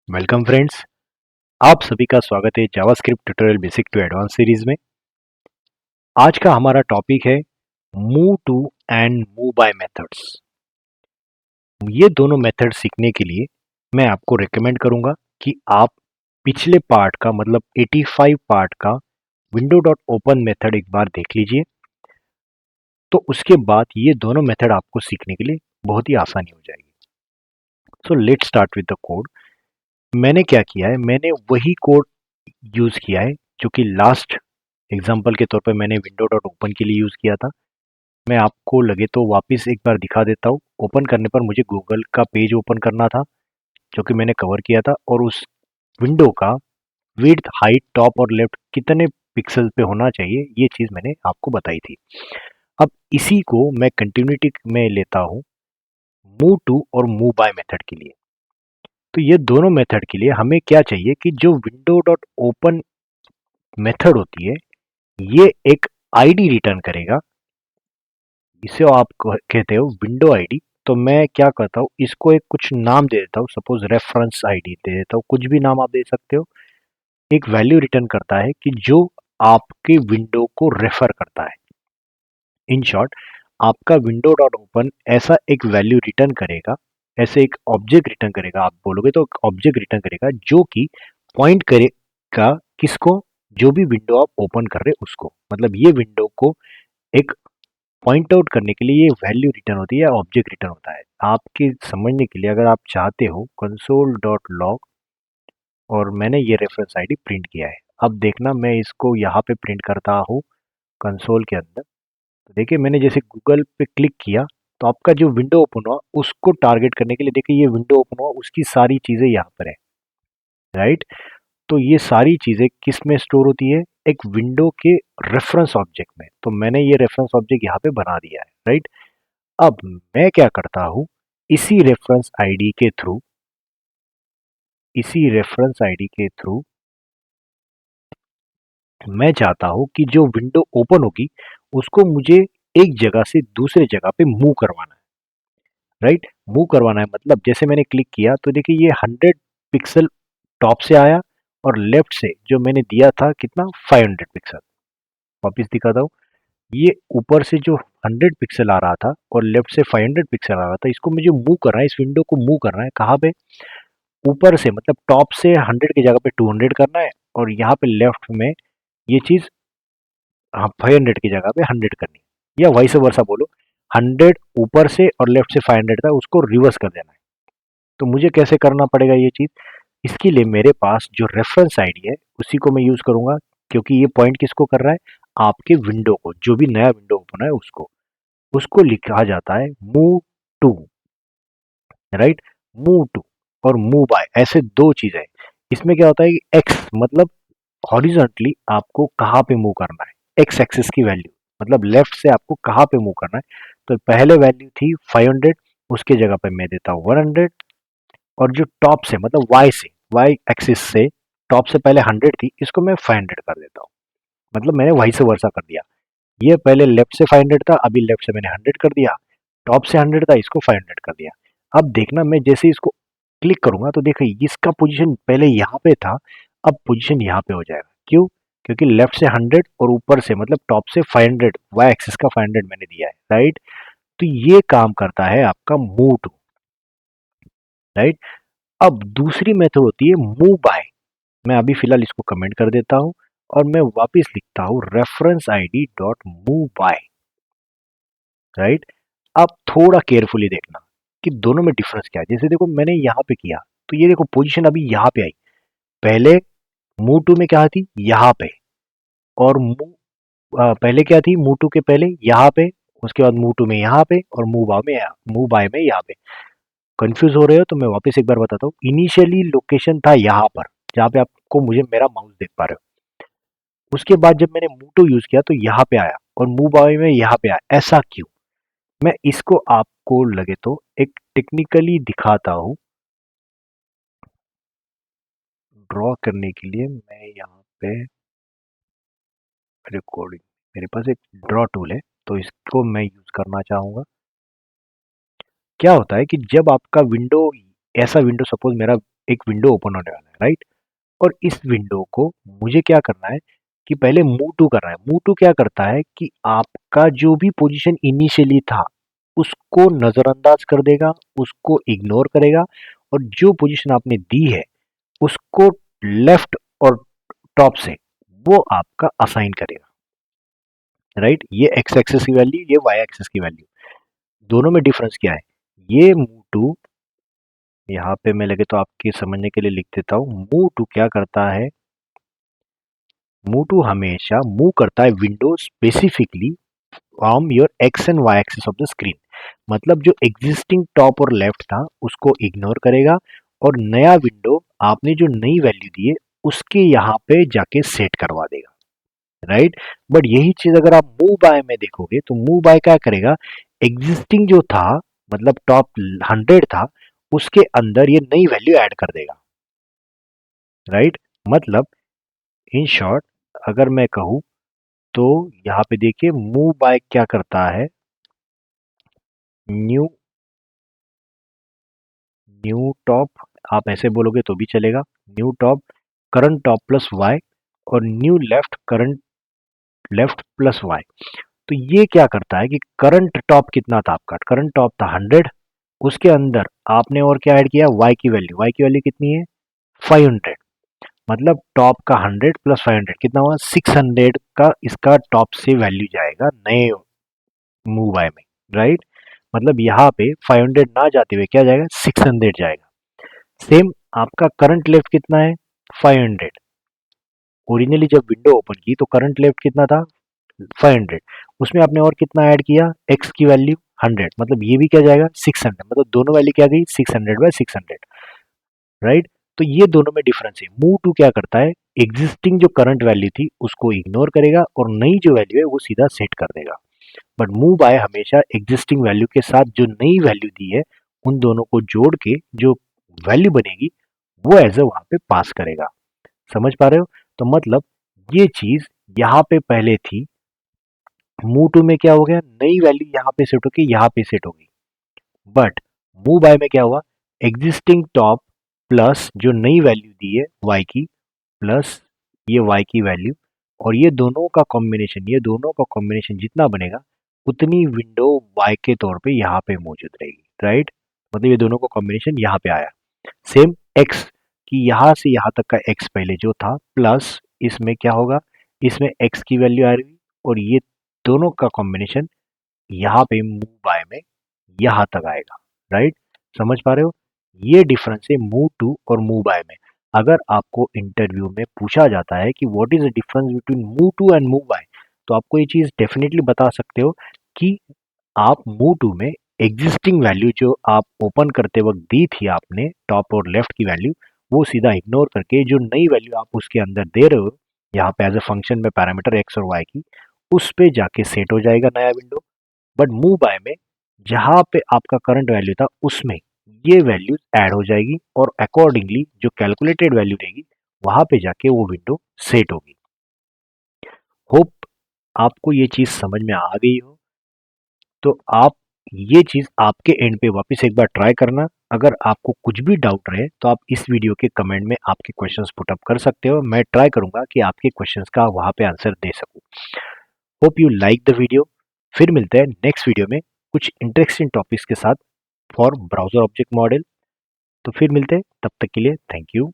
Welcome friends. आप सभी का स्वागत है JavaScript tutorial basic to advance series में। आज का हमारा टॉपिक है move to and move by methods. ये दोनों मेथड सीखने के लिए मैं आपको रेकमेंड करूंगा कि आप पिछले पार्ट का मतलब 85 पार्ट का विंडो डॉट ओपन मेथड एक बार देख लीजिए। तो उसके बाद ये दोनों मेथड आपको सीखने के लिए बहुत ही आसानी हो जाएगी। So let's start with the code. मैंने क्या किया है, मैंने वही कोड यूज किया है जो कि लास्ट एग्जाम्पल के तौर पे मैंने विंडो डॉट ओपन के लिए यूज किया था। मैं आपको लगे तो वापस एक बार दिखा देता हूँ। ओपन करने पर मुझे गूगल का पेज ओपन करना था जो कि मैंने कवर किया था, और उस विंडो का विड्थ, हाइट, टॉप और लेफ्ट कितने पिक्सल पे होना चाहिए ये चीज़ मैंने आपको बताई थी। अब इसी को मैं कंटिन्यूटी में लेता हूँ मूव टू और मूव बाय मेथड के लिए। तो ये दोनों मेथड के लिए हमें क्या चाहिए कि जो विंडो डॉट ओपन मेथड होती है ये एक आईडी रिटर्न करेगा। इसे आप कहते हो विंडो आईडी। तो मैं क्या करता हूँ, इसको एक कुछ नाम दे देता हूँ, सपोज रेफरेंस आईडी दे देता हूँ, कुछ भी नाम आप दे सकते हो। एक वैल्यू रिटर्न करता है कि जो आपके विंडो को रेफर करता है। इन शॉर्ट, आपका विंडो डॉट ओपन ऐसा एक वैल्यू रिटर्न करेगा, ऐसे एक ऑब्जेक्ट रिटर्न करेगा, आप बोलोगे तो ऑब्जेक्ट रिटर्न करेगा जो कि पॉइंट करेगा किसको, जो भी विंडो आप ओपन कर रहे हो उसको। मतलब ये विंडो को एक पॉइंट आउट करने के लिए ये वैल्यू रिटर्न होती है या ऑब्जेक्ट रिटर्न होता है। आपके समझने के लिए अगर आप चाहते हो कंसोल डॉट लॉग, और मैंने ये रेफरेंस आईडी प्रिंट किया है। अब देखना मैं इसको यहाँ पे प्रिंट करता हूँ कंसोल के अंदर। तो देखिए मैंने जैसे गूगल पे क्लिक किया तो आपका जो विंडो ओपन हुआ उसको टारगेट करने के लिए देखिए ये विंडो ओपन हुआ, उसकी सारी चीज़ें यहाँ पर है, राइट। तो ये सारी चीज़ें किस में स्टोर होती है, एक विंडो के रेफरेंस ऑब्जेक्ट में। तो मैंने ये रेफरेंस ऑब्जेक्ट यहाँ पे बना दिया है, राइट। अब मैं क्या करता हूं, इसी रेफरेंस आईडी के थ्रू इसी रेफरेंस आईडी के थ्रू मैं चाहता हूं कि जो विंडो ओपन होगी उसको मुझे एक जगह से दूसरे जगह पे मूव करवाना है, राइट। मूव करवाना है मतलब जैसे मैंने क्लिक किया तो देखिए ये 100 पिक्सल टॉप से आया, और लेफ्ट से जो मैंने दिया था कितना 500 पिक्सल। वापिस दिखाता हूँ, ये ऊपर से जो 100 पिक्सल आ रहा था और लेफ्ट से 500 पिक्सल आ रहा था, इसको मुझे मूव करना है, इस विंडो को मूव करना है। कहाँ पे, ऊपर से मतलब टॉप से 100 की जगह पे 200 करना है, और यहाँ पे लेफ्ट में ये चीज, हाँ, 500 की जगह पे 100 करनी है, या वाइस वर्सा बोलो। 100 ऊपर से और लेफ्ट से 500 था, उसको रिवर्स कर देना है। तो मुझे कैसे करना पड़ेगा ये चीज, इसके लिए मेरे पास जो रेफरेंस आईडी है उसी को मैं यूज करूंगा, क्योंकि ये पॉइंट किसको कर रहा है, आपके विंडो को, जो भी नया विंडो ओपन है उसको। उसको लिखा जाता है move to, right. Move to और मूव बाय ऐसे दो चीजें हैं। इसमें क्या होता है कि एक्स मतलब हॉरिजॉन्टली आपको कहाँ पे मूव करना है, एक्स एक्सिस की वैल्यू मतलब लेफ्ट से आपको कहाँ पे मूव करना है। तो पहले वैल्यू थी 500, उसके जगह पे मैं देता हूँ 100, और जो टॉप से मतलब वाई से, वाई एक्सिस से टॉप से पहले 100 थी, इसको मैं 500 कर देता हूँ। मतलब मैंने वाई से वर्सा कर दिया। ये पहले लेफ्ट से 500 था, अभी लेफ्ट से मैंने 100 कर दिया। टॉप से 100 था, इसको 500 कर दिया। अब देखना मैं जैसे इसको क्लिक करूंगा तो देखिए इसका पोजीशन पहले यहाँ पे था, अब पोजीशन यहाँ पे हो जाएगा। क्यों, क्योंकि लेफ्ट से 100 और ऊपर से मतलब टॉप से 500, वाई एक्सिस का 500 मैंने दिया है, राइट। तो ये काम करता है आपका मूव टू, राइट। अब दूसरी मेथड होती है मूव बाय। मैं अभी फिलहाल इसको कमेंट कर देता हूं, और मैं वापस लिखता हूं reference ID dot move by, right. अब थोड़ा केयरफुली देखना कि दोनों में डिफरेंस क्या है। जैसे देखो मैंने यहाँ पे किया तो ये देखो पोजीशन अभी यहाँ पे आई, पहले मूव टू में क्या थी यहाँ पे, और पहले क्या थी मूव टू के पहले यहाँ पे, उसके बाद मूव टू में यहाँ पे, और मूव बाय में यहाँ पे। कंफ्यूज हो रहे हो तो मैं वापस एक बार बताता हूँ। इनिशियली लोकेशन था यहाँ पर, जहाँ पे आपको मुझे मेरा माउस देख पा रहे हो। उसके बाद जब मैंने मूव टू यूज किया तो यहाँ पे आया, और मूव बाय में यहाँ पे आया। ऐसा क्यों, मैं इसको आपको लगे तो एक टेक्निकली दिखाता हूँ। ड्रॉ करने के लिए मैं यहाँ पे रिकॉर्डिंग, मेरे पास एक ड्रॉ टूल है तो इसको मैं यूज करना चाहूंगा। क्या होता है कि जब आपका विंडो, ऐसा विंडो सपोज मेरा एक विंडो ओपन होने वाला है, राइट? और इस विंडो को मुझे क्या करना है कि पहले मूव टू करना है। मूव टू क्या करता है कि आपका जो भी पोजीशन इनिशियली था उसको नजरअंदाज कर देगा, उसको इग्नोर करेगा, और जो पोजीशन आपने दी है उसको लेफ्ट और टॉप से वो आपका असाइन करेगा, राइट? ये एक्स एक्सेस की वैल्यू, ये वाई एक्सेस की वैल्यू, दोनों में डिफरेंस क्या है? ये मूव टू, यहाँ पे मैं लगे तो आपके समझने के लिए लिख देता हूँ। मूव टू क्या करता है? मूव टू हमेशा मूव करता है window specifically from your X and Y axis of the screen. मतलब जो एग्जिस्टिंग टॉप और लेफ्ट था उसको इग्नोर करेगा, और नया विंडो आपने जो नई वैल्यू दी है उसके यहाँ पे जाके सेट करवा देगा, राइट? बट यही चीज अगर आप मूव बाय में देखोगे तो मूव बाय क्या करेगा? एग्जिस्टिंग जो था, मतलब टॉप 100 था, उसके अंदर ये नई वैल्यू ऐड कर देगा, राइट? मतलब इन शॉर्ट अगर मैं कहूँ तो यहाँ पे देखिए मूव बाय क्या करता है? न्यू न्यू टॉप, आप ऐसे बोलोगे तो भी चलेगा। New top current top plus Y, और new left current left plus Y. तो ये क्या करता है कि करंट टॉप कितना था आपका? करंट टॉप था 100, उसके अंदर आपने और क्या ऐड किया? वाई की वैल्यू कितनी है? 500। मतलब टॉप का 100 प्लस 500 कितना हुआ? 600 का इसका टॉप से वैल्यू जाएगा नए मूव बाय में, राइट? मतलब यहाँ पे 500 ना जाते हुए क्या जाएगा? 600 जाएगा। सेम आपका करंट लेफ्ट कितना है? 500। ओरिजिनली जब विंडो ओपन की तो करंट लेफ्ट कितना था? 500। उसमें आपने और कितना ऐड किया? एक्स की वैल्यू 100, मतलब ये भी क्या जाएगा? 600। मतलब दोनों वैल्यू क्या गई? 600/600, राइट? तो ये दोनों में डिफरेंस है। मूव टू क्या करता है? एग्जिस्टिंग जो करंट वैल्यू थी उसको इग्नोर करेगा और नई जो वैल्यू है वो सीधा सेट कर देगा। बट मूव बाय हमेशा एग्जिस्टिंग वैल्यू के साथ जो नई वैल्यू दी है उन दोनों को जोड़ के जो वैल्यू बनेगी वो एज अ वहां पे पास करेगा। समझ पा रहे हो? तो मतलब ये चीज यहाँ पे पहले थी, मूव टू में क्या हो गया? नई वैल्यू यहाँ पे सेट होगी, यहाँ पे सेट होगी। बट मूव बाय में क्या हुआ? एग्जिस्टिंग टॉप प्लस जो नई वैल्यू दी है वाई की, प्लस ये वाई की वैल्यू, और ये दोनों का कॉम्बिनेशन जितना बनेगा उतनी विंडो वाई के तौर पे यहाँ पे मौजूद रहेगी, राइट? मतलब ये दोनों का कॉम्बिनेशन यहाँ पे आया। सेम एक्स, कि यहाँ से यहाँ तक का एक्स पहले जो था, प्लस इसमें क्या होगा? इसमें एक्स की वैल्यू आ रही, और ये दोनों का कॉम्बिनेशन यहाँ पे मूव बाय में यहाँ तक आएगा, राइट? समझ पा रहे हो? ये डिफरेंस है मूव टू और मूव बाय में। अगर आपको इंटरव्यू में पूछा जाता है कि what is the difference between move to and move by, तो आपको ये चीज डेफिनेटली बता सकते हो कि आप मूव टू में एग्जिस्टिंग वैल्यू जो आप ओपन करते वक्त दी थी आपने टॉप और लेफ्ट की वैल्यू, वो सीधा इग्नोर करके जो नई वैल्यू आप उसके अंदर दे रहे हो यहाँ पे एज ए फंक्शन में पैरामीटर एक्स और वाई की, उस पे जाके सेट हो जाएगा नया विंडो। बट मूव बाय में जहां पे आपका करंट वैल्यू था उसमें ये वैल्यू ऐड हो जाएगी, और अकॉर्डिंगली जो कैलकुलेटेड वैल्यू रहेगी वहां पे जाके वो विंडो सेट होगी। होप आपको ये चीज समझ में आ गई हो। तो आप ये चीज आपके एंड पे वापस एक बार ट्राई करना। अगर आपको कुछ भी डाउट रहे तो आप इस वीडियो के कमेंट में आपके क्वेश्चंस पुट अप कर सकते हो। मैं ट्राई करूंगा कि आपके क्वेश्चंस का वहां पे आंसर दे सकूं। Hope you like the video. फिर मिलते हैं नेक्स्ट वीडियो में कुछ इंटरेस्टिंग टॉपिक्स के साथ फॉर ब्राउजर ऑब्जेक्ट मॉडल। तो फिर मिलते हैं, तब तक के लिए थैंक यू।